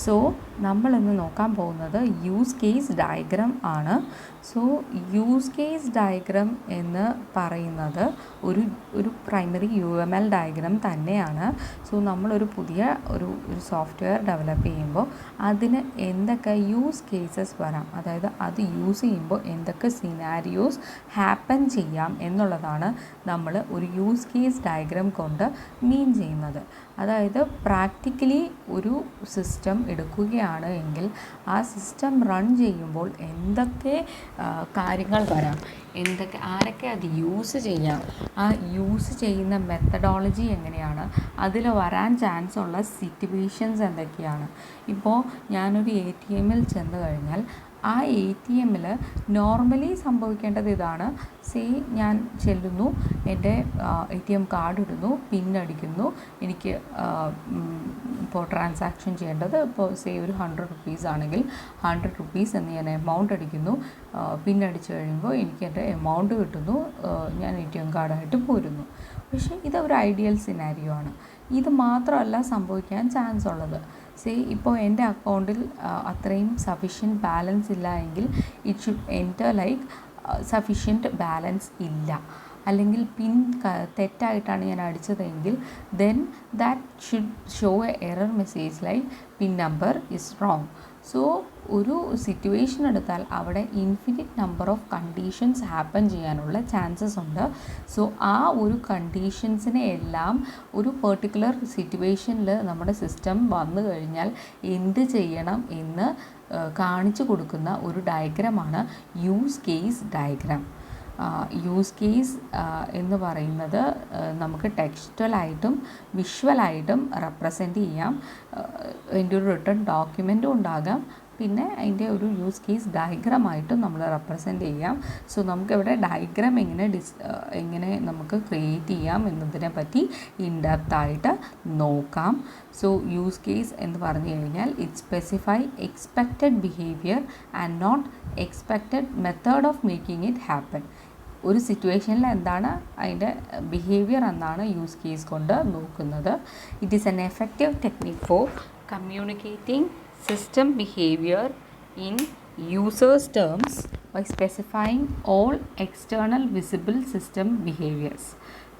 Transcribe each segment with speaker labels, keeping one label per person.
Speaker 1: So നമ്മളിന്ന് നോക്കാൻ പോകുന്നത് യൂസ് കേസ് ഡയഗ്രാം ആണ്. സോ യൂസ് കേസ് ഡയഗ്രാം എന്ന് പറയുന്നത് ഒരു പ്രൈമറി UML ഡയഗ്രാം തന്നെയാണ്. സോ നമ്മളൊരു പുതിയ ഒരു സോഫ്റ്റ്വെയർ ഡെവലപ്പ് ചെയ്യുമ്പോൾ അതിന് എന്തൊക്കെ യൂസ് കേസസ് വരാം, അതായത് അത് യൂസ് ചെയ്യുമ്പോൾ എന്തൊക്കെ സിനാരിയോസ് ഹാപ്പൻ ചെയ്യാം എന്നുള്ളതാണ് നമ്മൾ ഒരു യൂസ് കേസ് ഡയഗ്രാം കൊണ്ട് മീൻ ചെയ്യുന്നത്. അതായത് പ്രാക്ടിക്കലി ഒരു സിസ്റ്റം എടുക്കുകയാണ് എങ്കിൽ ആ സിസ്റ്റം റൺ ചെയ്യുമ്പോൾ എന്തൊക്കെ കാര്യങ്ങൾ വരാം, ആരൊക്കെ അത് യൂസ് ചെയ്യാം, ആ യൂസ് ചെയ്യുന്ന മെത്തഡോളജി എങ്ങനെയാണ്, അതിൽ വരാൻ ചാൻസ് ഉള്ള സിറ്റുവേഷൻസ് എന്തൊക്കെയാണ്. ഇപ്പോൾ ഞാനൊരു ATM ചെന്ന് കഴിഞ്ഞാൽ ആ ATM നോർമലി സംഭവിക്കേണ്ടത് ഇതാണ്. ഞാൻ ചെല്ലുന്നു, എൻ്റെ ATM കാർഡ് ഇടുന്നു, പിന്നടിക്കുന്നു, എനിക്ക് ഇപ്പോൾ ട്രാൻസാക്ഷൻ ചെയ്യേണ്ടത് ഇപ്പോൾ ഒരു 100 റുപ്പീസ് ആണെങ്കിൽ 100 റുപ്പീസ് എന്ന് ഞാൻ എമൗണ്ട് അടിക്കുന്നു. പിന്നടിച്ച് കഴിയുമ്പോൾ എനിക്ക് എൻ്റെ എമൗണ്ട് കിട്ടുന്നു, ഞാൻ ATM കാർഡായിട്ട് പോരുന്നു. പക്ഷേ ഇതൊരു ഐഡിയൽ സിനാരിയോ ആണ്. ഇത് മാത്രമല്ല സംഭവിക്കാൻ ചാൻസ് ഉള്ളത്. ഇപ്പോൾ എൻ്റെ അക്കൗണ്ടിൽ അത്രയും സഫിഷ്യൻറ്റ് ബാലൻസ് ഇല്ല എങ്കിൽ it should enter like sufficient balance ഇല്ല, അല്ലെങ്കിൽ പിൻ തെറ്റായിട്ടാണ് ഞാൻ അടിച്ചതെങ്കിൽ then that should show a error message like pin number is wrong. So ഒരു സിറ്റുവേഷൻ എടുത്താൽ അവിടെ infinite number of conditions happen ചെയ്യാനുള്ള ചാൻസസ് ഉണ്ട്. സോ ആ ഒരു കണ്ടീഷൻസിനെ എല്ലാം ഒരു പെർട്ടിക്കുലർ സിറ്റുവേഷനിൽ നമ്മുടെ സിസ്റ്റം വന്നു കഴിഞ്ഞാൽ എന്ത് ചെയ്യണം എന്ന് കാണിച്ചു കൊടുക്കുന്ന ഒരു ഡയഗ്രമാണ് use case diagram. Use case എന്ന് പറയുന്നത് നമുക്ക് ടെക്സ്റ്റലായിട്ടും വിഷ്വലായിട്ടും റെപ്രസെൻ്റ് ചെയ്യാം. അതിൻ്റെ ഒരു റിട്ടൺ ഡോക്യുമെൻറ്റും ഉണ്ടാകാം, പിന്നെ അതിൻ്റെ ഒരു യൂസ് കേസ് ഡയഗ്രാമായിട്ടും നമ്മൾ റെപ്രസെൻ്റ് ചെയ്യാം. സോ നമുക്കിവിടെ ഡയഗ്രാം എങ്ങനെ നമുക്ക് ക്രിയേറ്റ് ചെയ്യാം എന്നതിനെ പറ്റി ഇൻഡെപ്തായിട്ട് നോക്കാം. സോ യൂസ് കേസ് എന്ന് പറഞ്ഞു കഴിഞ്ഞാൽ it specify expected behaviour and not expected method of making it happen. ഒരു സിറ്റുവേഷനിൽ എന്താണ് അതിൻ്റെ ബിഹേവിയർ എന്നാണ് യൂസ് കേസ് കൊണ്ട് നോക്കുന്നത്. It is N effective technique four communicating system behavior in users terms by specifying all external visible system behaviors.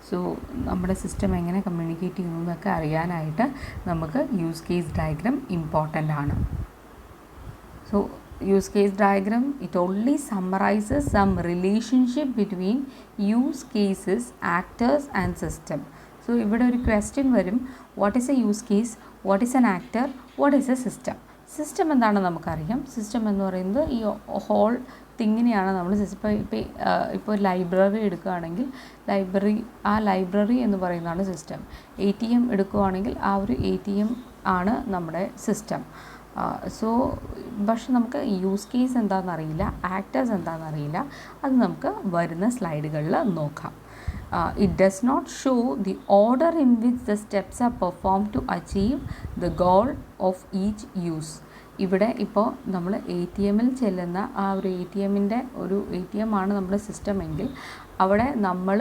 Speaker 1: So നമ്മുടെ system എങ്ങനെ communicate ചെയ്യുന്നു എന്നൊക്കെ അറിയാനായിട്ട് നമുക്ക് യൂസ് കേസ് ഡയഗ്രാം ഇമ്പോർട്ടൻ്റ് ആണ്. So use case diagram it only summarises some relationship between use cases, actors and system. So ഇവിടെ ഒരു question വരും, what is a use case, what is an actor, what is a system. System എന്താണെന്ന് നമുക്കറിയാം. System എന്ന് പറയുന്നത് ഈ whole തിങ്ങിനെയാണ് നമ്മൾ ഇപ്പോൾ ലൈബ്രറി എടുക്കുകയാണെങ്കിൽ ലൈബ്രറി എന്ന് പറയുന്നതാണ് സിസ്റ്റം. ATM എടുക്കുകയാണെങ്കിൽ ആ ഒരു ATM ആണ് നമ്മുടെ സിസ്റ്റം. സോ പക്ഷെ നമുക്ക് യൂസ് കേസ് എന്താണെന്നറിയില്ല, ആക്ടേഴ്സ് എന്താണെന്നറിയില്ല. അത് നമുക്ക് വരുന്ന സ്ലൈഡുകളിൽ നോക്കാം. It does not show the order in which the steps are performed to achieve the goal of each use. ഇവിടെ ഇപ്പോൾ നമ്മൾ ATM ചെല്ലുന്ന ആ ഒരു ATM ആണ് നമ്മുടെ സിസ്റ്റം എങ്കിൽ അവിടെ നമ്മൾ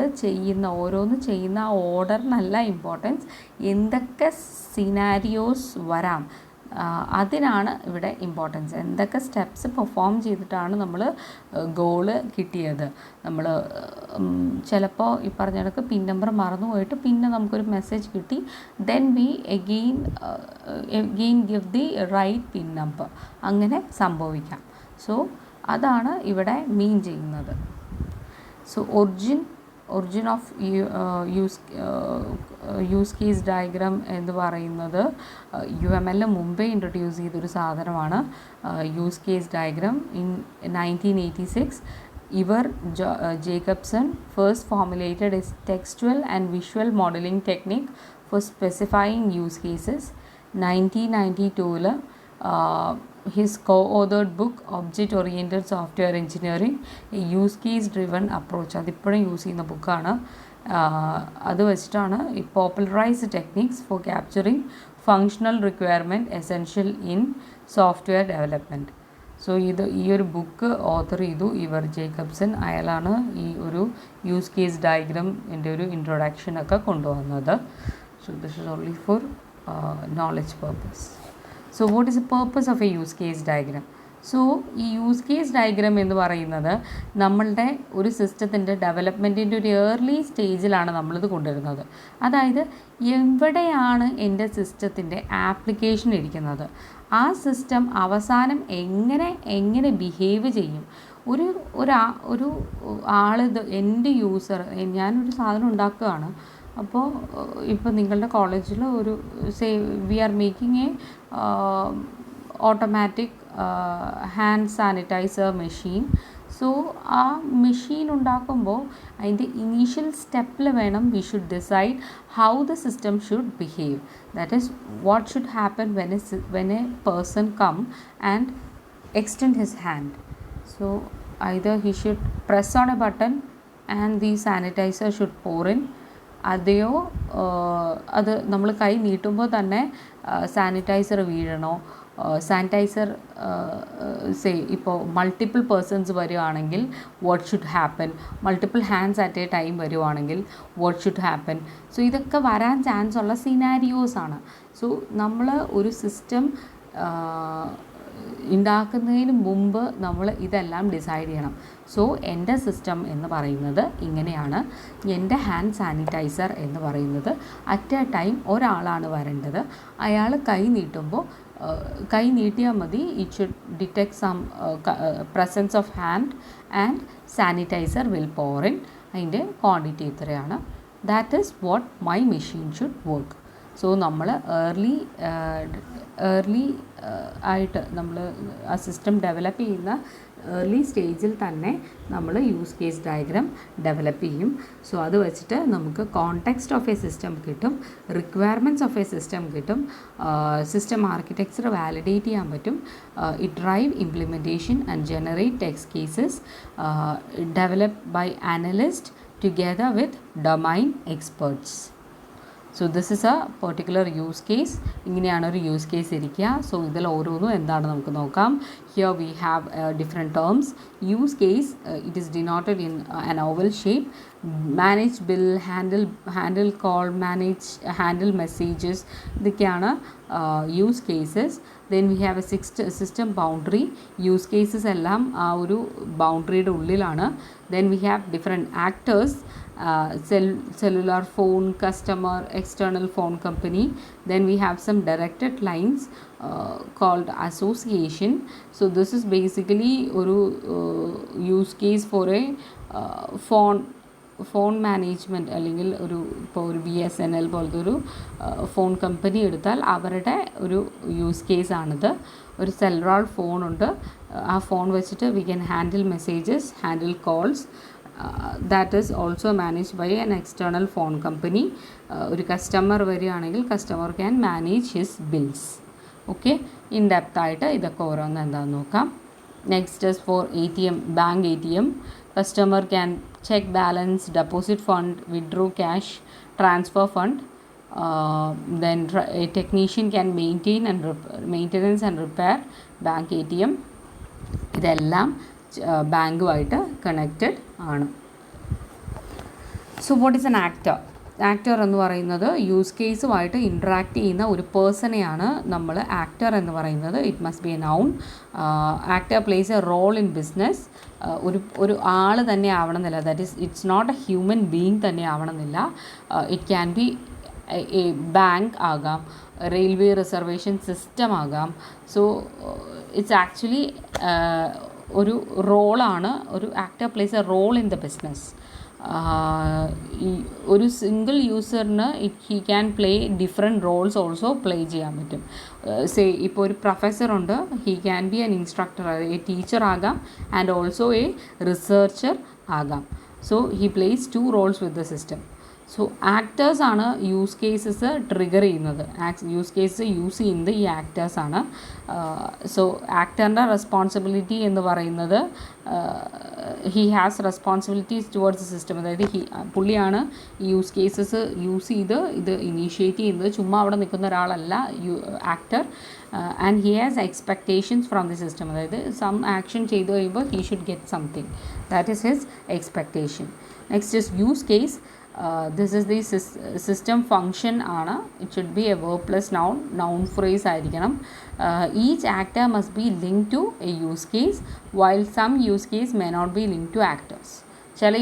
Speaker 1: ഓരോന്ന് ചെയ്യുന്ന ആ ഓർഡറിനല്ല ഇമ്പോർട്ടൻസ്, എന്തൊക്കെ സിനാരിയോസ് വരാം അതിനാണ് ഇവിടെ ഇമ്പോർട്ടൻസ്. എന്തൊക്കെ സ്റ്റെപ്സ് പെർഫോം ചെയ്തിട്ടാണ് നമ്മൾ ഗോള് കിട്ടിയത്. നമ്മൾ ചിലപ്പോൾ ഈ പറഞ്ഞ കണക്ക് പിൻ നമ്പർ മറന്നുപോയിട്ട് പിന്നെ നമുക്കൊരു മെസ്സേജ് കിട്ടി, then we again give the right PIN number, അങ്ങനെ സംഭവിക്കാം. സോ അതാണ് ഇവിടെ മീൻ ചെയ്യുന്നത്. So origin of use case diagram എന്ന് പറയുന്നത് UML മുമ്പേ ഇൻട്രൊഡ്യൂസ് ചെയ്തൊരു സാധനമാണ്. Use case diagram in 1986 Jacobson first formulated a textual and visual modeling technique for specifying use cases. 1992 his co-authored book Object Oriented Software Engineering, a use case driven approach, അതിപ്പോഴും use ചെയ്യുന്ന ബുക്കാണ്. അത് വെച്ചിട്ടാണ് ഈ popularised techniques for capturing functional requirement essential in software development. So ഈ ഒരു book author ചെയ്തു Jacobson. അയാളാണ് ഈ ഒരു യൂസ് കേസ് ഡയഗ്രാമിൻ്റെ ഒരു ഇൻട്രൊഡക്ഷനൊക്കെ കൊണ്ടുവന്നത്. So this is only for knowledge purpose. So what is the purpose of a use case diagram? So ഈ യൂസ് കേസ് ഡയഗ്രാം എന്ന് പറയുന്നത് നമ്മളുടെ ഒരു സിസ്റ്റത്തിൻ്റെ ഡെവലപ്മെൻറ്റിൻ്റെ ഒരു ഏർലി സ്റ്റേജിലാണ് നമ്മളിത് കൊണ്ടുവരുന്നത്. അതായത് എവിടെയാണ് എൻ്റെ സിസ്റ്റത്തിൻ്റെ ആപ്ലിക്കേഷൻ ഇരിക്കുന്നത്, ആ സിസ്റ്റം അവസാനം എങ്ങനെ ബിഹേവ് ചെയ്യും. ഒരു ആളിത് എൻ്റെ യൂസർ, ഞാനൊരു സാധനം ഉണ്ടാക്കുകയാണ്. അപ്പോൾ ഇപ്പോൾ നിങ്ങളുടെ കോളേജിൽ ഒരു we are making a automatic hand sanitiser machine. So ആ മെഷീൻ ഉണ്ടാക്കുമ്പോൾ അതിൻ്റെ ഇനീഷ്യൽ സ്റ്റെപ്പിൽ വേണം we should decide how the system should behave. That is what should happen when a person come and extend his hand. So either he should press on a button and the sanitizer should pour in, അതെയോ അത് നമ്മൾ കൈ നീട്ടുമ്പോൾ തന്നെ sanitiser വീഴണോ, sanitiser ഇപ്പോൾ multiple persons വരുവാണെങ്കിൽ what should happen, multiple hands at A time വരുവാണെങ്കിൽ what should happen. So ഇതൊക്കെ വരാൻ ചാൻസ് ഉള്ള സിനാരിയോസാണ്. സോ നമ്മൾ ഒരു സിസ്റ്റം ഉണ്ടാക്കുന്നതിന് മുമ്പ് നമ്മൾ ഇതെല്ലാം ഡിസൈഡ് ചെയ്യണം. സോ എൻ്റെ സിസ്റ്റം എന്ന് പറയുന്നത് ഇങ്ങനെയാണ്. എൻ്റെ ഹാൻഡ് സാനിറ്റൈസർ എന്ന് പറയുന്നത് അറ്റ് എ ടൈം ഒരാളാണ് വരേണ്ടത്. അയാൾ കൈ നീട്ടുമ്പോൾ കൈ നീട്ടിയാൽ മതി. It should detect some presence of hand and sanitiser will pour in. അതിൻ്റെ ക്വാണ്ടിറ്റി ഇത്രയാണ്. That is what my machine should work. So നമ്മൾ ഏർലി ആയിട്ട് നമ്മൾ ആ സിസ്റ്റം ഡെവലപ്പ് ചെയ്യുന്ന ഏർലി സ്റ്റേജിൽ തന്നെ നമ്മൾ യൂസ് കേസ് ഡയഗ്രാം ഡെവലപ്പ് ചെയ്യും. സോ അത് വെച്ചിട്ട് നമുക്ക് കോണ്ടെക്സ്റ്റ് ഓഫ് എ സിസ്റ്റം കിട്ടും, റിക്വയർമെൻറ്റ്സ് ഓഫ് എ സിസ്റ്റം കിട്ടും, സിസ്റ്റം ആർക്കിടെക്ചർ വാലിഡേറ്റ് ചെയ്യാൻ പറ്റും. It drive implementation and generate text cases developed by analyst together with domain experts. So this is a particular use case. ഇങ്ങനെയാണ് ഒരു use case ഇരിക്കുക. So ഇതിൽ ഓരോന്നും എന്താണ് നമുക്ക് നോക്കാം. Here we have different terms. Use case it is denoted in an oval shape. Manage bill, handle call, handle messages, ഇതൊക്കെയാണ് use cases. Then we have a system boundary. Use cases എല്ലാം ആ ഒരു ബൗണ്ടറിയുടെ ഉള്ളിലാണ്. Then we have different actors. Cellular phone, customer, external phone company. Then we have some directed lines called association. So this is basically ഒരു use case for a phone management, അല്ലെങ്കിൽ ഇപ്പോൾ ഒരു BSNL പോലത്തെ ഒരു ഫോൺ കമ്പനി എടുത്താൽ അവരുടെ ഒരു use കേസാണിത്. ഒരു സെല്ലുലാർ ഫോണുണ്ട്, ആ ഫോൺ വെച്ചിട്ട് we can handle messages, handle calls. That is also managed by an external phone company. ഒരു കസ്റ്റമർ വരികയാണെങ്കിൽ customer can manage his bills. Okay, in depth ആയിട്ട് ഇതൊക്കെ ഓരോന്ന് എന്താണെന്ന് നോക്കാം. Next is for ATM, bank ATM. Customer can check balance, deposit fund, withdraw cash, transfer fund. Then a technician can maintenance and repair bank ATM. ഇതെല്ലാം ബാങ്കുമായിട്ട് connected ആണ്. So what is an actor? Actor എന്ന് പറയുന്നത് use കേസുമായിട്ട് interact ചെയ്യുന്ന ഒരു പേഴ്സണെയാണ് നമ്മൾ actor എന്ന് പറയുന്നത്. It must be a noun. Actor plays a role in business. ഒരു ആൾ തന്നെ ആവണമെന്നില്ല. That is it's not a human being തന്നെ ആവണമെന്നില്ല. It can be a bank ആകാം, റെയിൽവേ റിസർവേഷൻ സിസ്റ്റം ആകാം. സോ ഇറ്റ്സ് ആക്ച്വലി ഒരു റോളാണ്. ഒരു actor plays a role in the business. ഒരു സിംഗിൾ യൂസറിന് he can play different roles also play ചെയ്യാൻ പറ്റും. ഇപ്പോൾ ഒരു പ്രൊഫസറുണ്ട്, he can be an instructor, a teacher ആകാം, ആൻഡ് ഓൾസോ എ റിസർച്ചർ ആകാം. So he plays 2 roles with the system. So ആക്ടേഴ്സാണ് യൂസ് കേസസ് ട്രിഗർ ചെയ്യുന്നത്. യൂസ് കേസ് യൂസ് ചെയ്യുന്നത് ഈ ആക്ടേഴ്സാണ്. സോ ആക്ടറിൻ്റെ റെസ്പോൺസിബിലിറ്റി എന്ന് പറയുന്നത് he has responsibilities towards the system. അതായത് പുള്ളിയാണ് ഈ യൂസ് കേസസ് യൂസ് ചെയ്ത് ഇത് ഇനീഷ്യേറ്റ് ചെയ്യുന്നത്. ചുമ്മാ അവിടെ നിൽക്കുന്ന ഒരാളല്ല actor. And he has expectations from the system. അതായത് സം ആക്ഷൻ ചെയ്ത് കഴിയുമ്പോൾ he should get something. That is his expectation. Next is use case. This is the system function ആണ്. It should be a verb plus noun, noun phrase ആയിരിക്കണം. Each actor must be link to a use case while some use case may not be link to actors. ചില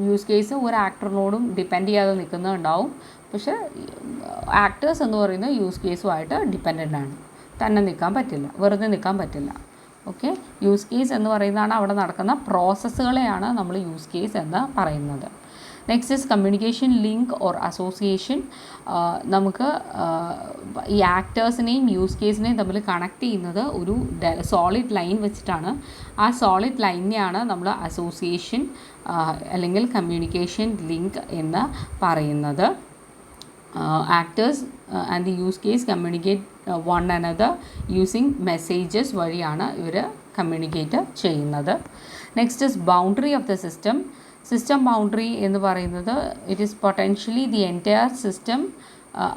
Speaker 1: use case ഒരു ആക്ടറിനോടും depend ചെയ്യാതെ നിൽക്കുന്നുണ്ടാവും. പക്ഷേ actors എന്ന് പറയുന്നത് use കേസുമായിട്ട് dependent ആണ്. തന്നെ നിൽക്കാൻ പറ്റില്ല, വെറുതെ നിൽക്കാൻ പറ്റില്ല. ഓക്കെ, യൂസ് കേസ് എന്ന് പറയുന്നതാണ് അവിടെ നടക്കുന്ന പ്രോസസ്സുകളെയാണ് നമ്മൾ യൂസ് കേസ് എന്ന് പറയുന്നത്. Next is communication link or association. നമുക്ക് ഈ ആക്ടേഴ്സിനെയും യൂസ് കേസിനെയും തമ്മിൽ കണക്ട് ചെയ്യുന്നത് ഒരു സോളിഡ് ലൈൻ വെച്ചിട്ടാണ്. ആ സോളിഡ് ലൈനെയാണ് നമ്മൾ അസോസിയേഷൻ അല്ലെങ്കിൽ കമ്മ്യൂണിക്കേഷൻ ലിങ്ക് എന്ന് പറയുന്നത്. Actors and the use case communicate one another using messages വഴിയാണ് ഇവർ കമ്മ്യൂണിക്കേറ്റ് ചെയ്യുന്നത്. Next is boundary of the system. System boundary എന്ന് പറയുന്നത് it is potentially the entire system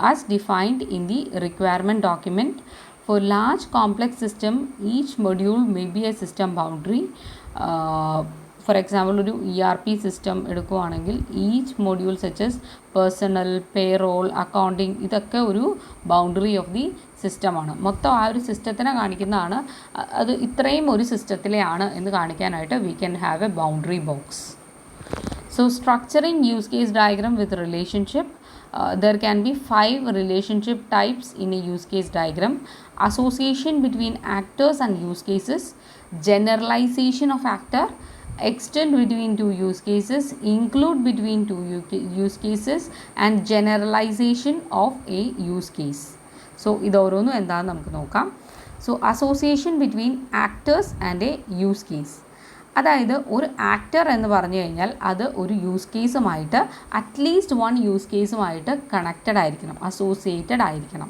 Speaker 1: as defined in the requirement document. For large complex system each module may be A system boundary. For example ഒരു ERP system എടുക്കുകയാണെങ്കിൽ each module such as personal, payroll, accounting ഇതൊക്കെ ഒരു boundary of the സിസ്റ്റമാണ്. മൊത്തം ആ ഒരു സിസ്റ്റത്തിനെ കാണിക്കുന്നതാണ്. അത് ഇത്രയും ഒരു സിസ്റ്റത്തിലെയാണ് എന്ന് കാണിക്കാനായിട്ട് we can have a boundary box. So structuring use case diagram with relationship. There can be 5 relationship types in a use case diagram. Association between actors and use cases, generalization of actor, extend between two use cases, include between two use cases, and generalization of a use case. So ഇതോരോന്നും എന്താണെന്ന് നമുക്ക് നോക്കാം. So association between actors and a use case. അതായത് ഒരു actor എന്ന് പറഞ്ഞു കഴിഞ്ഞാൽ അത് ഒരു യൂസ് കേസുമായിട്ട് അറ്റ്ലീസ്റ്റ് വൺ യൂസ് കേസുമായിട്ട് കണക്റ്റഡ് ആയിരിക്കണം, അസോസിയേറ്റഡ് ആയിരിക്കണം.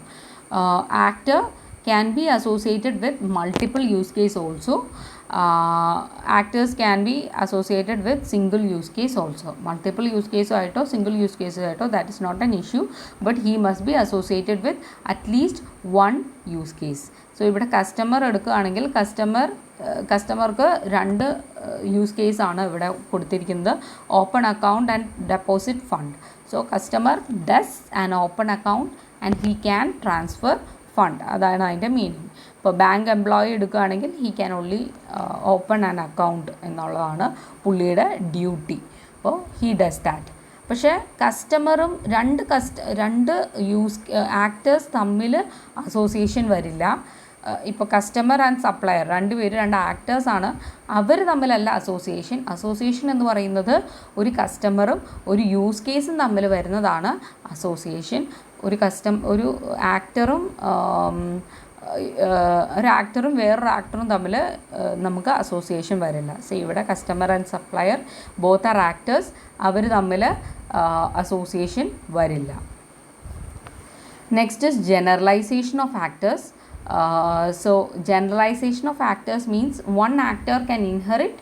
Speaker 1: Actor can be associated with multiple use case also. Actors can be associated with single use case also. Multiple use കേസുമായിട്ടോ സിംഗിൾ യൂസ് കേസുമായിട്ടോ that is not an issue, but he must be associated with at least one use case. So ഇവിടെ customer എടുക്കുകയാണെങ്കിൽ കസ്റ്റമർക്ക് 2 use കേസാണ് ഇവിടെ കൊടുത്തിരിക്കുന്നത്, open account and deposit fund. So customer does an open account and he can transfer fund. അതാണ് അതിൻ്റെ meaning. ഇപ്പോൾ bank employee എടുക്കുകയാണെങ്കിൽ he can only open an account എന്നുള്ളതാണ് പുള്ളിയുടെ ഡ്യൂട്ടി. അപ്പോൾ ഹി ഡസ് ദാറ്റ്. പക്ഷേ കസ്റ്റമറും രണ്ട് ആക്ടേഴ്സ് തമ്മിൽ അസോസിയേഷൻ വരില്ല. ഇപ്പോൾ കസ്റ്റമർ ആൻഡ് സപ്ലയർ 2 പേര് 2 ആക്ടേഴ്സാണ്, അവർ തമ്മിലല്ല അസോസിയേഷൻ. അസോസിയേഷൻ എന്ന് പറയുന്നത് ഒരു കസ്റ്റമറും ഒരു യൂസ് കേസും തമ്മിൽ വരുന്നതാണ് അസോസിയേഷൻ. ഒരു ആക്ടറും വേറൊരു ആക്ടറും തമ്മിൽ നമുക്ക് അസോസിയേഷൻ വരില്ല. സോ ഇവിടെ customer and supplier both are actors, അവർ തമ്മിൽ അസോസിയേഷൻ വരില്ല. Next is generalization of actors. So generalization of actors means one actor can inherit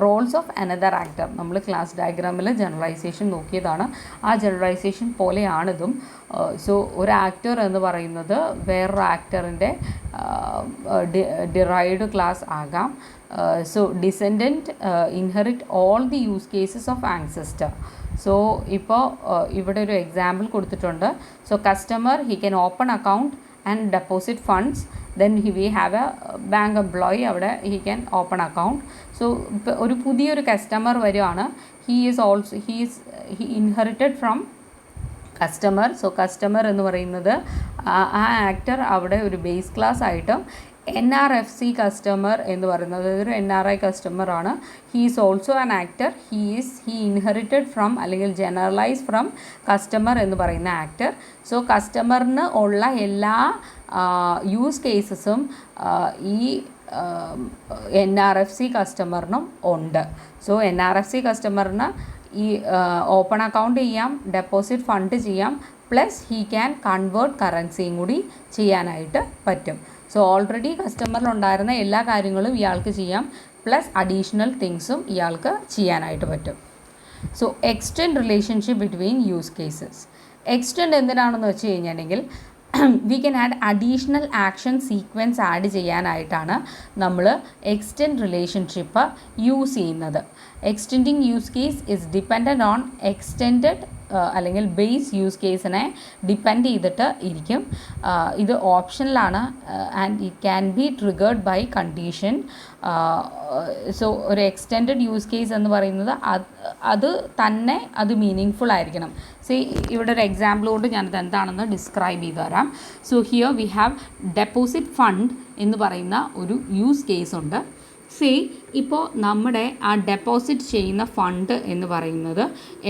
Speaker 1: roles of another actor. നമ്മൾ ക്ലാസ് ഡയഗ്രാമിൽ ജനറലൈസേഷൻ നോക്കിയതാണ്. ആ ജനറലൈസേഷൻ പോലെയാണിതും. സോ ഒരു ആക്ടർ എന്ന് പറയുന്നത് വേറൊരു ആക്ടറിൻ്റെ ഡിറൈവ്ഡ് ക്ലാസ് ആകാം. So descendant inherit all the use cases of ancestor. So ഇപ്പോൾ ഇവിടെ ഒരു എക്സാമ്പിൾ കൊടുത്തിട്ടുണ്ട്. So customer he can open account and deposit funds, then we have a bank employee, അവിടെ he can open account. So ഒരു പുതിയൊരു customer വരുവാണ്, he inherited from customer. So customer എന്ന് പറയുന്നത് ആ ആക്ടർ അവിടെ ഒരു ബേസ് ക്ലാസ് ആയിട്ടും NRFC കസ്റ്റമർ എന്ന് പറയുന്നത് ഒരു NRI കസ്റ്റമറാണ്. He is also an actor. He inherited from അല്ലെങ്കിൽ ജനറലൈസ് ഫ്രം കസ്റ്റമർ എന്ന് പറയുന്ന ആക്ടർ. സോ കസ്റ്റമറിന് ഉള്ള എല്ലാ യൂസ് കേസസും ഈ NRFC കസ്റ്റമറിനും ഉണ്ട്. സോ NRFC കസ്റ്റമറിന് ഈ ഓപ്പൺ അക്കൗണ്ട് ചെയ്യാം, ഡെപ്പോസിറ്റ് ഫണ്ട് ചെയ്യാം, പ്ലസ് ഹീ ക്യാൻ കൺവേർട്ട് കറൻസിയും കൂടി ചെയ്യാനായിട്ട് പറ്റും. സോ ഓൾറെഡി കസ്റ്റമറിലുണ്ടായിരുന്ന എല്ലാ കാര്യങ്ങളും ഇയാൾക്ക് ചെയ്യാം, പ്ലസ് അഡീഷണൽ തിങ്സും ഇയാൾക്ക് ചെയ്യാനായിട്ട് പറ്റും. So extend relationship between use cases. Extend എന്തിനാണെന്ന് വെച്ച് കഴിഞ്ഞിട്ടുണ്ടെങ്കിൽ we can add additional action sequence add ചെയ്യാനായിട്ടാണ് നമ്മൾ എക്സ്റ്റെൻഡ് റിലേഷൻഷിപ്പ് യൂസ് ചെയ്യുന്നത്. Extending use case is dependent on extended അല്ലെങ്കിൽ ബേസ് യൂസ് കേസിനെ ഡിപ്പെൻഡ് ചെയ്തിട്ട് ഇരിക്കും. ഇത് ഓപ്ഷനിലാണ് and it can be triggered by condition. So ഒരു എക്സ്റ്റെൻഡഡ് യൂസ് കേസ് എന്ന് പറയുന്നത് അത് തന്നെ അത് മീനിങ് ഫുൾ ആയിരിക്കണം. സോ ഇവിടെ ഒരു എക്സാമ്പിൾ കൊണ്ട് ഞാനത് എന്താണെന്ന് ഡിസ്ക്രൈബ് ചെയ്ത് തരാം. So here we have deposit fund എന്ന് പറയുന്ന ഒരു യൂസ് കേസ് ഉണ്ട്. ഇപ്പോൾ നമ്മുടെ ആ ഡെപ്പോസിറ്റ് ചെയ്യുന്ന ഫണ്ട് എന്ന് പറയുന്നത്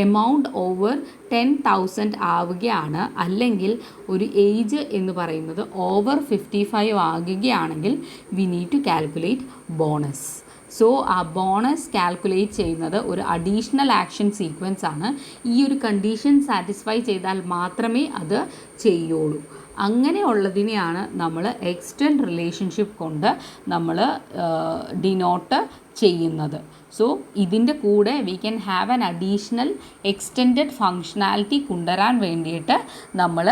Speaker 1: എമൗണ്ട് ഓവർ 10,000 ആവുകയാണ്, അല്ലെങ്കിൽ ഒരു ഏജ് എന്ന് പറയുന്നത് ഓവർ 55 ആകുകയാണെങ്കിൽ we need to calculate bonus. So ആ ബോണസ് കാൽക്കുലേറ്റ് ചെയ്യുന്നത് ഒരു അഡീഷണൽ ആക്ഷൻ സീക്വൻസ് ആണ്. ഈ ഒരു കണ്ടീഷൻ സാറ്റിസ്ഫൈ ചെയ്താൽ മാത്രമേ അത് ചെയ്യുള്ളൂ. അങ്ങനെയുള്ളതിനെയാണ് നമ്മൾ എക്സ്റ്റെൻഡ് റിലേഷൻഷിപ്പ് കൊണ്ട് നമ്മൾ ഡിനോട്ട് ചെയ്യുന്നത്. സോ ഇതിൻ്റെ കൂടെ we can have an additional extended functionality കൊണ്ടുവരാൻ വേണ്ടിയിട്ട് നമ്മൾ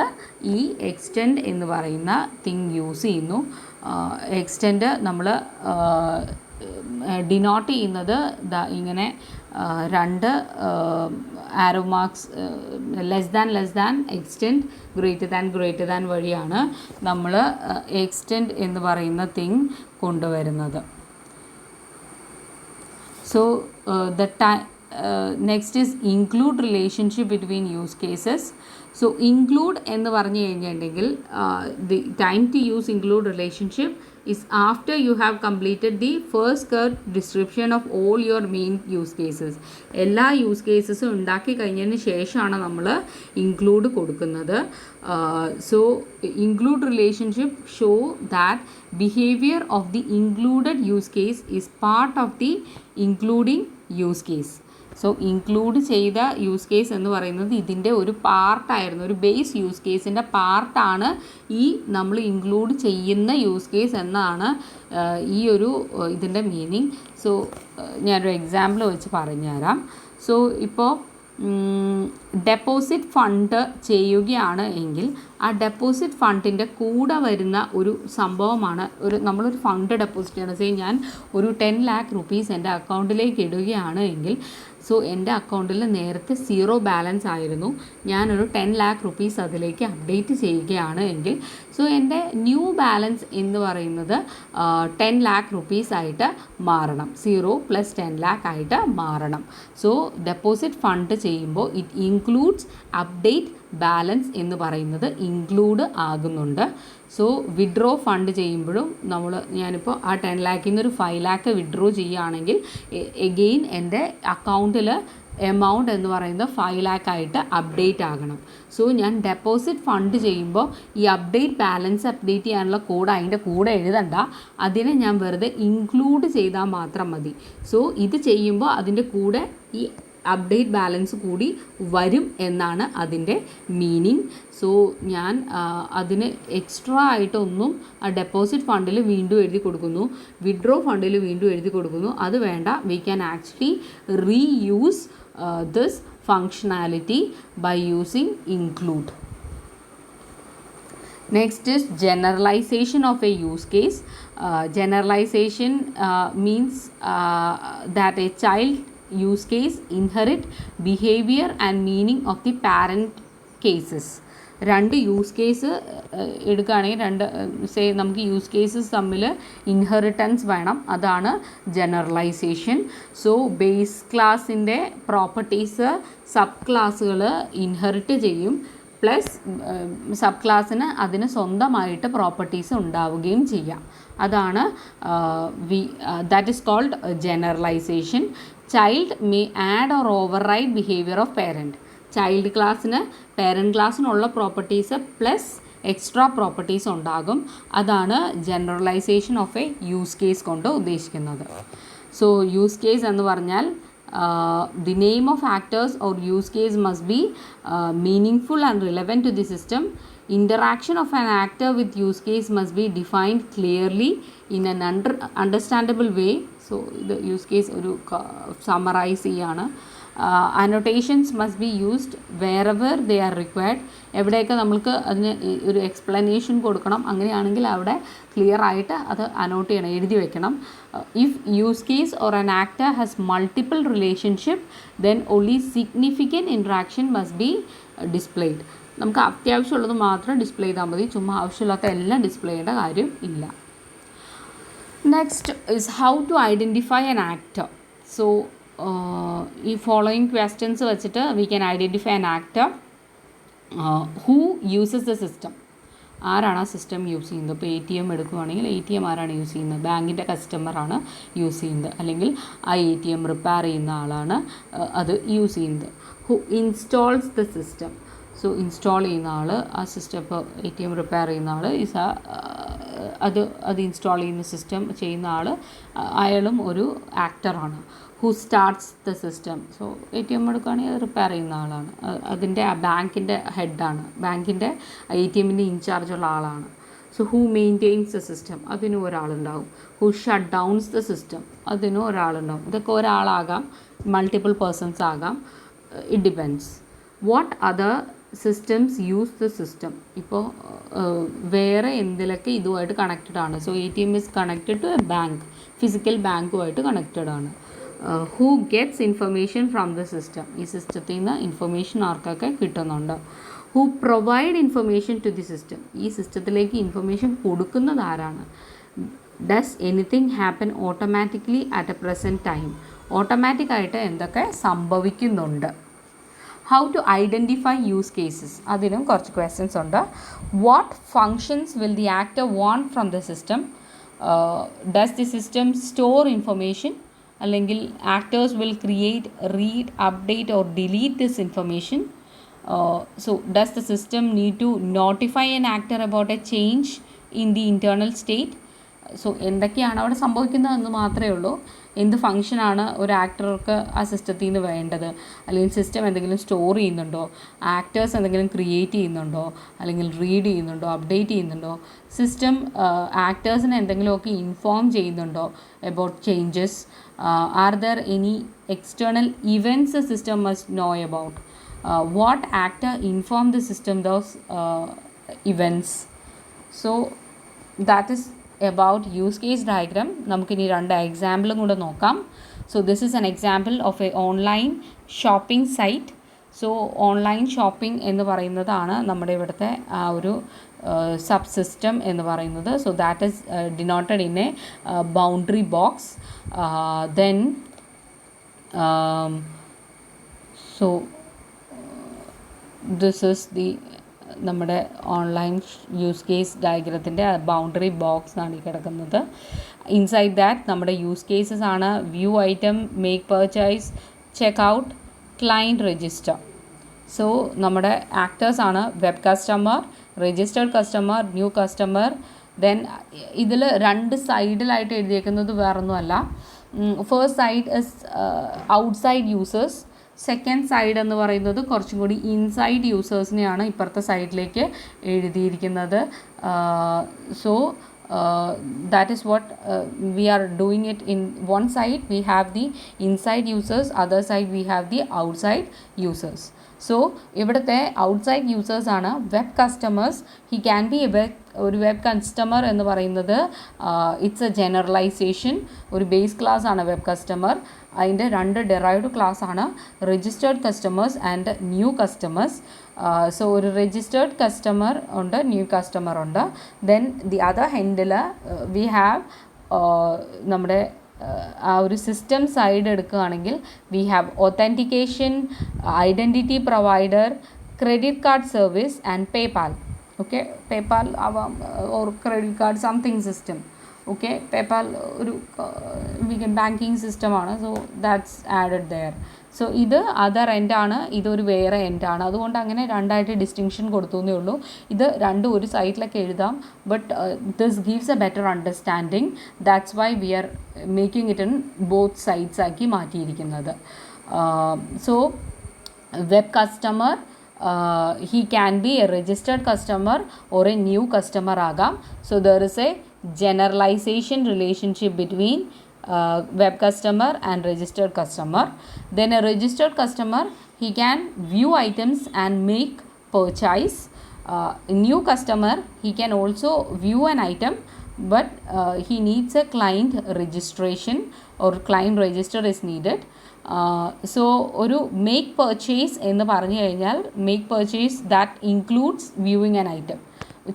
Speaker 1: ഈ എക്സ്റ്റെൻഡ് എന്ന് പറയുന്ന തിങ് യൂസ് ചെയ്യുന്നു. എക്സ്റ്റെൻഡ് നമ്മൾ ഡിനോട്ട് ചെയ്യുന്നത് ഇങ്ങനെ രണ്ട് arrow marks less than extend greater than വഴിയാണ് നമ്മൾ എക്സ്റ്റെൻഡ് എന്ന് പറയുന്ന തിങ് കൊണ്ടുവരുന്നത്. So next is include relationship between use cases. So include എന്ന് പറഞ്ഞു കഴിഞ്ഞിട്ടുണ്ടെങ്കിൽ the time to use include relationship is after you have completed the first curve description of all your main use cases. എല്ലാ use കേസസും ഉണ്ടാക്കി കഴിഞ്ഞതിന് ശേഷമാണ് നമ്മൾ include കൊടുക്കുന്നത്. So include relationship show that behaviour of the included use case is part of the including use case. So include ചെയ്ത use case എന്ന് പറയുന്നത് ഇതിൻ്റെ ഒരു പാർട്ടായിരുന്നു, ഒരു ബേസ് യൂസ് കേസിൻ്റെ പാർട്ടാണ് ഈ നമ്മൾ ഇൻക്ലൂഡ് ചെയ്യുന്ന യൂസ് കേസ് എന്നാണ് ഈ ഒരു ഇതിൻ്റെ മീനിങ്. സോ ഞാനൊരു എക്സാമ്പിൾ വെച്ച് പറഞ്ഞുതരാം. സോ ഇപ്പോൾ ഡെപ്പോസിറ്റ് ഫണ്ട് ചെയ്യുകയാണ് എങ്കിൽ ആ ഡെപ്പോസിറ്റ് ഫണ്ടിൻ്റെ കൂടെ വരുന്ന ഒരു സംഭവമാണ് നമ്മളൊരു ഫണ്ട് ഡെപ്പോസിറ്റ് ചെയ്യണം. ഞാൻ ഒരു 10 lakh rupees എൻ്റെ അക്കൗണ്ടിലേക്ക് ഇടുകയാണ് എങ്കിൽ സോ എൻ്റെ അക്കൗണ്ടിൽ നേരത്തെ 0 ബാലൻസ് ആയിരുന്നു. ഞാനൊരു 10 lakh rupees അതിലേക്ക് അപ്ഡേറ്റ് ചെയ്യുകയാണ് എങ്കിൽ സോ എൻ്റെ ന്യൂ ബാലൻസ് എന്ന് പറയുന്നത് 10 lakh rupees ആയിട്ട് മാറണം. 0 + 10 lakh ആയിട്ട് മാറണം. സോ ഡെപ്പോസിറ്റ് ഫണ്ട് ചെയ്യുമ്പോൾ ഇറ്റ് ഇൻക്ലൂഡ്സ് അപ്ഡേറ്റ് ബാലൻസ് എന്ന് പറയുന്നത് ഇൻക്ലൂഡ് ആകുന്നുണ്ട്. സോ വിഡ്രോ ഫണ്ട് ചെയ്യുമ്പോഴും ഞാനിപ്പോൾ ആ 10 lakhൽ നിന്നൊരു 5 lakh വിഡ്രോ ചെയ്യുകയാണെങ്കിൽ എഗെയിൻ എൻ്റെ അക്കൗണ്ടിൽ എമൗണ്ട് എന്ന് പറയുന്നത് 5 lakh ആയിട്ട് അപ്ഡേറ്റ് ആകണം. സോ ഞാൻ ഡെപ്പോസിറ്റ് ഫണ്ട് ചെയ്യുമ്പോൾ ഈ ബാലൻസ് അപ്ഡേറ്റ് ചെയ്യാനുള്ള കോഡ് അതിൻ്റെ കൂടെ എഴുതണ്ട, അതിനെ ഞാൻ വെറുതെ ഇൻക്ലൂഡ് ചെയ്താൽ മാത്രം മതി. സോ ഇത് ചെയ്യുമ്പോൾ അതിൻ്റെ കൂടെ ഈ അപ്ഡേറ്റ് ബാലൻസ് കൂടി വരും എന്നാണ് അതിൻ്റെ മീനിങ്. സോ ഞാൻ അതിന് എക്സ്ട്രാ ആയിട്ടൊന്നും ഡെപ്പോസിറ്റ് ഫണ്ടിൽ വീണ്ടും എഴുതി കൊടുക്കുന്നു, വിഡ്രോ ഫണ്ടിൽ വീണ്ടും എഴുതി കൊടുക്കുന്നു, അത് വേണ്ട. We can actually reuse this functionality by using include. Next is generalization of a use case. Generalization means that a child use case inherit behavior and meaning of the parent cases. രണ്ട് use case എടുക്കുകയാണെങ്കിൽ നമുക്ക് use cases തമ്മിൽ inheritance വേണം, അതാണ് generalisation. So base ക്ലാസിൻ്റെ properties sub ക്ലാസ്സുകൾ inherit ചെയ്യും, plus sub ക്ലാസ്സിന് അതിന് സ്വന്തമായിട്ട് പ്രോപ്പർട്ടീസ് ഉണ്ടാവുകയും ചെയ്യാം. അതാണ് that is called generalisation. Child may add or override behaviour of parent. Child ക്ലാസ്സിന് പേരൻറ്റ് ക്ലാസ്സിനുള്ള പ്രോപ്പർട്ടീസ് പ്ലസ് എക്സ്ട്രാ പ്രോപ്പർട്ടീസ് ഉണ്ടാകും. അതാണ് generalisation of a use case കൊണ്ട് ഉദ്ദേശിക്കുന്നത്. സോ യൂസ് കേസ് എന്ന് പറഞ്ഞാൽ the name of actors or use case must be meaningful and relevant to the system. Interaction of an actor with use case must be defined clearly in an understandable way. So the use case ഒരു summarize ചെയ്യാണ്. Annotations must be used wherever they are required. എവിടെയൊക്കെ നമുക്ക് അതിന് ഒരു explanation കൊടുക്കണം, അങ്ങനെയാണെങ്കിൽ അവിടെ clear ആയിട്ട് അത് അനോട്ട് ചെയ്യണം, എഴുതി വെക്കണം. If use case or an actor has multiple relationship then only significant interaction must be displayed. നമുക്ക് അത്യാവശ്യമുള്ളത് മാത്രം ഡിസ്പ്ലേ ചെയ്താൽ മതി, ചുമ്മാ ആവശ്യമില്ലാത്ത എല്ലാം ഡിസ്പ്ലേ ചെയ്യേണ്ട കാര്യം ഇല്ല. Next is how to identify an actor. So ഈ ഫോളോയിങ് ക്വസ്റ്റ്യൻസ് വെച്ചിട്ട് we can identify an actor. Who uses the system, ആരാണ് ആ സിസ്റ്റം യൂസ് ചെയ്യുന്നത്. ഇപ്പോൾ ATM എടുക്കുകയാണെങ്കിൽ ATM ആരാണ് യൂസ് ചെയ്യുന്നത്, ബാങ്കിൻ്റെ കസ്റ്റമറാണ് യൂസ് ചെയ്യുന്നത്, അല്ലെങ്കിൽ ആ ATM റിപ്പയർ ചെയ്യുന്ന ആളാണ് അത് യൂസ് ചെയ്യുന്നത്. Who installs the system, so install ചെയ്യുന്ന ആൾ, ആ സിസ്റ്റം ഇപ്പോൾ ATM റിപ്പയർ ചെയ്യുന്ന ആൾ ഈസ് അത് ഇൻസ്റ്റാൾ ചെയ്യുന്ന സിസ്റ്റം ചെയ്യുന്ന ആൾ, അയാളും ഒരു ആക്ടറാണ്. Who starts the system, so ATM എടുക്കുകയാണെങ്കിൽ അത് റിപ്പയർ ചെയ്യുന്ന ആളാണ്, അതിൻ്റെ ആ ബാങ്കിൻ്റെ ഹെഡാണ്, ബാങ്കിൻ്റെ ATMൻ്റെ ഇൻചാർജുള്ള ആളാണ്. So who maintains the system, അതിനും ഒരാളുണ്ടാവും. Who shut downs the system, അതിനും ഒരാളുണ്ടാവും. ഇതൊക്കെ ഒരാളാകാം, മൾട്ടിപ്പിൾ പേഴ്സൺസ് ആകാം, it depends. What other systems use the system, ഇപ്പോൾ വേറെ എന്തിലൊക്കെ ഇതുമായിട്ട് കണക്റ്റഡ് ആണ്. So ATM is connected to a bank, physical ബാങ്കുമായിട്ട് കണക്റ്റഡ് ആണ്. Who gets information from the system, ഈ സിസ്റ്റത്തിൽ നിന്ന് ഇൻഫർമേഷൻ ആർക്കൊക്കെ കിട്ടുന്നുണ്ട്. Who provide information to the system, ഈ സിസ്റ്റത്തിലേക്ക് ഇൻഫർമേഷൻ കൊടുക്കുന്നത് ആരാണ്. Does anything happen automatically at a present time, ഓട്ടോമാറ്റിക്കായിട്ട് എന്തൊക്കെ സംഭവിക്കുന്നുണ്ട്. How to identify use cases, അതിനും കുറച്ച് ക്വസ്റ്റ്യൻസ് ഉണ്ട്. What functions will the actor want from the system, does the system store information, അല്ലെങ്കിൽ actors will create, read, update or delete this information. So does the system need to notify an actor about a change in the internal state. So എന്തൊക്കെയാണ് അവിടെ സംഭവിക്കുന്നതെന്ന് മാത്രമേ ഉള്ളൂ. എന്ത് ഫങ്ഷനാണ് ഒരു ആക്ടർക്ക് ആ സിസ്റ്റത്തിൽ നിന്ന് വേണ്ടത്, അല്ലെങ്കിൽ സിസ്റ്റം എന്തെങ്കിലും സ്റ്റോർ ചെയ്യുന്നുണ്ടോ, ആക്ടേഴ്സ് എന്തെങ്കിലും ക്രിയേറ്റ് ചെയ്യുന്നുണ്ടോ, അല്ലെങ്കിൽ റീഡ് ചെയ്യുന്നുണ്ടോ, അപ്ഡേറ്റ് ചെയ്യുന്നുണ്ടോ, സിസ്റ്റം ആക്ടേഴ്സിനെ എന്തെങ്കിലുമൊക്കെ ഇൻഫോം ചെയ്യുന്നുണ്ടോ about changes, are there any external events the system must know about, what actor inform the system those events. So that is about use case diagram. നമുക്കിനി രണ്ട് എക്സാമ്പിളും കൂടെ നോക്കാം. So this is an example of a online shopping site. So online shopping എന്ന് പറയുന്നതാണ് നമ്മുടെ ഇവിടുത്തെ ആ ഒരു സബ് സിസ്റ്റം എന്ന് പറയുന്നത്. So that is denoted in a boundary box. Then so this is the നമ്മുടെ ഓൺലൈൻ യൂസ് കേസ് ഡയഗ്രത്തിൻ്റെ ബൗണ്ടറി ബോക്സ് ആണ് ഈ കിടക്കുന്നത്. ഇൻസൈഡ് ദാറ്റ് നമ്മുടെ യൂസ് കേസസ് ആണ് view item, make purchase, check out, client register. So നമ്മുടെ actors ആണ് web customer, registered customer, new customer. Then ഇതിൽ രണ്ട് സൈഡിലായിട്ട് എഴുതിയേക്കുന്നത് വേറൊന്നുമല്ല. First side is outside users, second side എന്ന് പറയുന്നത് കുറച്ചും കൂടി ഇൻസൈഡ് യൂസേഴ്സിനെയാണ് ഇപ്പുറത്തെ സൈഡിലേക്ക് എഴുതിയിരിക്കുന്നത്. So that is what we are doing it. In one side we have the inside users, other side we have the outside users. So ഇവിടുത്തെ outside users ആണ് web customers. He can be ഒരു web customer എന്ന് പറയുന്നത് it's a generalisation, ഒരു base class ആണ് web customer. അതിൻ്റെ രണ്ട് derived class ആണ് registered customers and new customers. So ഒരു രജിസ്റ്റേർഡ് കസ്റ്റമർ ഉണ്ട്, ന്യൂ കസ്റ്റമർ ഉണ്ട്. Then the other handle we have നമ്മുടെ ആ ഒരു സിസ്റ്റം സൈഡ് എടുക്കുകയാണെങ്കിൽ we have authentication, identity provider, credit card service and PayPal. Okay, PayPal ആവാം or credit card something system. Okay, PayPal ഒരു banking സിസ്റ്റമാണ്. So that's added there. So ഇത് other എൻഡാണ്, ഇതൊരു വേറെ എൻഡാണ്. അതുകൊണ്ട് അങ്ങനെ രണ്ടായിട്ട് ഡിസ്റ്റിങ്ഷൻ കൊടുത്തു എന്നേ ഉള്ളൂ. ഇത് രണ്ടും ഒരു സൈഡിലൊക്കെ എഴുതാം, but this gives a better understanding. That's why we are making it in both sides ആക്കി മാറ്റിയിരിക്കുന്നത്. So web customer, he can be a registered customer or a new customer ആകാം. So there is a generalization relationship between web customer and registered customer. Then a registered customer, he can view items and make purchase. New customer, he can also view an item, but he needs a client registration or client register is needed. So ഒരു make purchase എന്ന് പറഞ്ഞു കഴിഞ്ഞാൽ make purchase that includes viewing an item.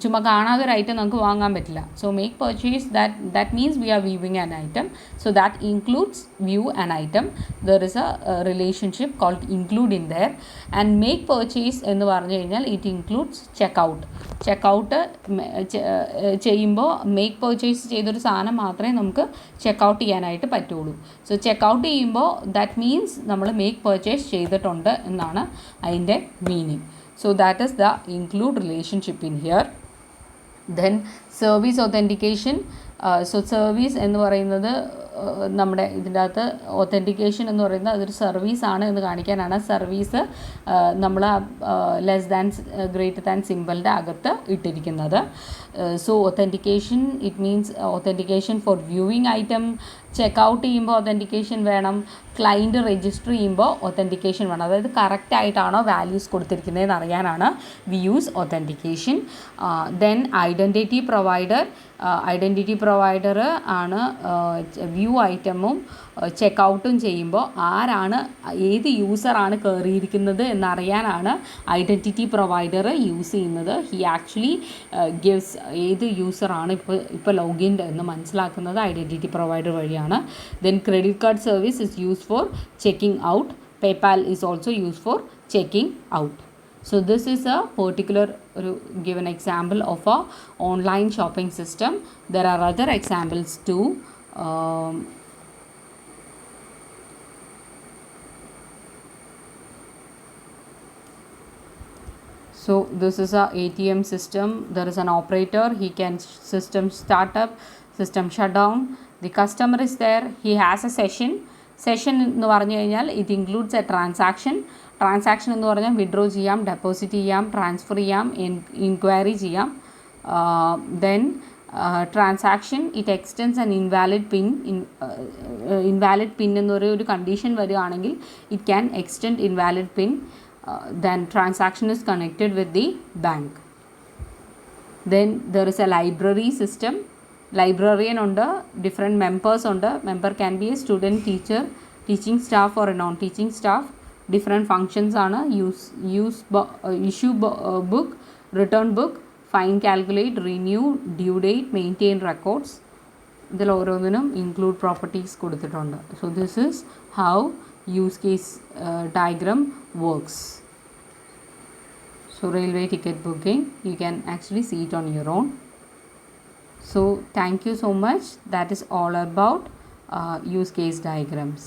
Speaker 1: ചുമ്മാ കാണാതെ ഒരു item നമുക്ക് വാങ്ങാൻ പറ്റില്ല. So make purchase that means we are viewing an item. So that includes view an item. There is a relationship called include in there. And make purchase എന്ന് പറഞ്ഞു കഴിഞ്ഞാൽ it includes checkout. Checkout ചെയ്യുമ്പോൾ make purchase ചെയ്തൊരു സാധനം മാത്രമേ നമുക്ക് checkout ചെയ്യാനായിട്ട് പറ്റുള്ളൂ. സോ ചെക്കൗട്ട് ചെയ്യുമ്പോൾ ദാറ്റ് മീൻസ് നമ്മൾ മേക്ക് പർച്ചേസ് ചെയ്തിട്ടുണ്ട് എന്നാണ് അതിൻ്റെ meaning. So that is the include relationship in here. Then service authentication. So service എന്ന് പറയുന്നത് നമ്മുടെ ഇതിൻ്റെ അകത്ത് ഒത്തൻറ്റിക്കേഷൻ എന്ന് പറയുന്നത് അതൊരു സർവീസാണ് എന്ന് കാണിക്കാനാണ് സർവീസ് നമ്മൾ ലെസ് ദാൻ ഗ്രേറ്റർ ദാൻ സിമ്പിളിൻ്റെ അകത്ത് ഇട്ടിരിക്കുന്നത്. So authentication it means authentication for viewing item. Checkout ചെയ്യുമ്പോൾ ഒത്തൻറ്റിക്കേഷൻ വേണം. ക്ലയൻറ്റ് രജിസ്റ്റർ ചെയ്യുമ്പോൾ ഒത്തൻറ്റിക്കേഷൻ വേണം. അതായത് കറക്റ്റായിട്ടാണോ വാല്യൂസ് കൊടുത്തിരിക്കുന്നതെന്ന് അറിയാനാണ് we use authentication. Then identity provider. Identity provider ആണ് വ്യൂ ഐറ്റമും ചെക്കൗട്ടും ചെയ്യുമ്പോൾ ആരാണ് ഏത് യൂസറാണ് കയറിയിരിക്കുന്നത് എന്നറിയാനാണ് ഐഡൻറ്റിറ്റി പ്രൊവൈഡർ യൂസ് ചെയ്യുന്നത്. ഹി ആക്ച്വലി ഗിവ്സ് ഏത് യൂസറാണ് ഇപ്പോൾ ലോഗിൻ എന്ന് മനസ്സിലാക്കുന്നത് ഐഡൻറ്റിറ്റി പ്രൊവൈഡർ വഴിയാണ്. Then credit card service is use for checking out. PayPal is also use for checking out. So this is a particular given example of a online shopping system. There are other examples too. So this is a ATM system. There is an operator. He can system startup, system shutdown. The customer is there. He has a session. Session എന്ന് പറഞ്ഞു കഴിഞ്ഞാൽ it includes a transaction. Transaction എന്ന് പറഞ്ഞാൽ withdraw ചെയ്യാം, deposit ചെയ്യാം, transfer ചെയ്യാം, inquiry ചെയ്യാം. Then transaction it extends an invalid PIN. Invalid PIN എന്നൊരു കണ്ടീഷൻ വരികയാണെങ്കിൽ it can extend invalid PIN. Then transaction is connected with the bank. Then there is a library system. Librarian ഉണ്ട്, different members ഉണ്ട്. Member can be a student, teacher, teaching staff or a non teaching staff. Different functions ആണ്. Issue book, return book, fine calculate, renew, due date, maintain records. ഇതിൽ ഓരോന്നിനും include properties കൊടുത്തിട്ടുണ്ട്. So this is how use case diagram works. So railway ticket booking, you can actually see it on your own. So thank you so much. That is all about use case diagrams.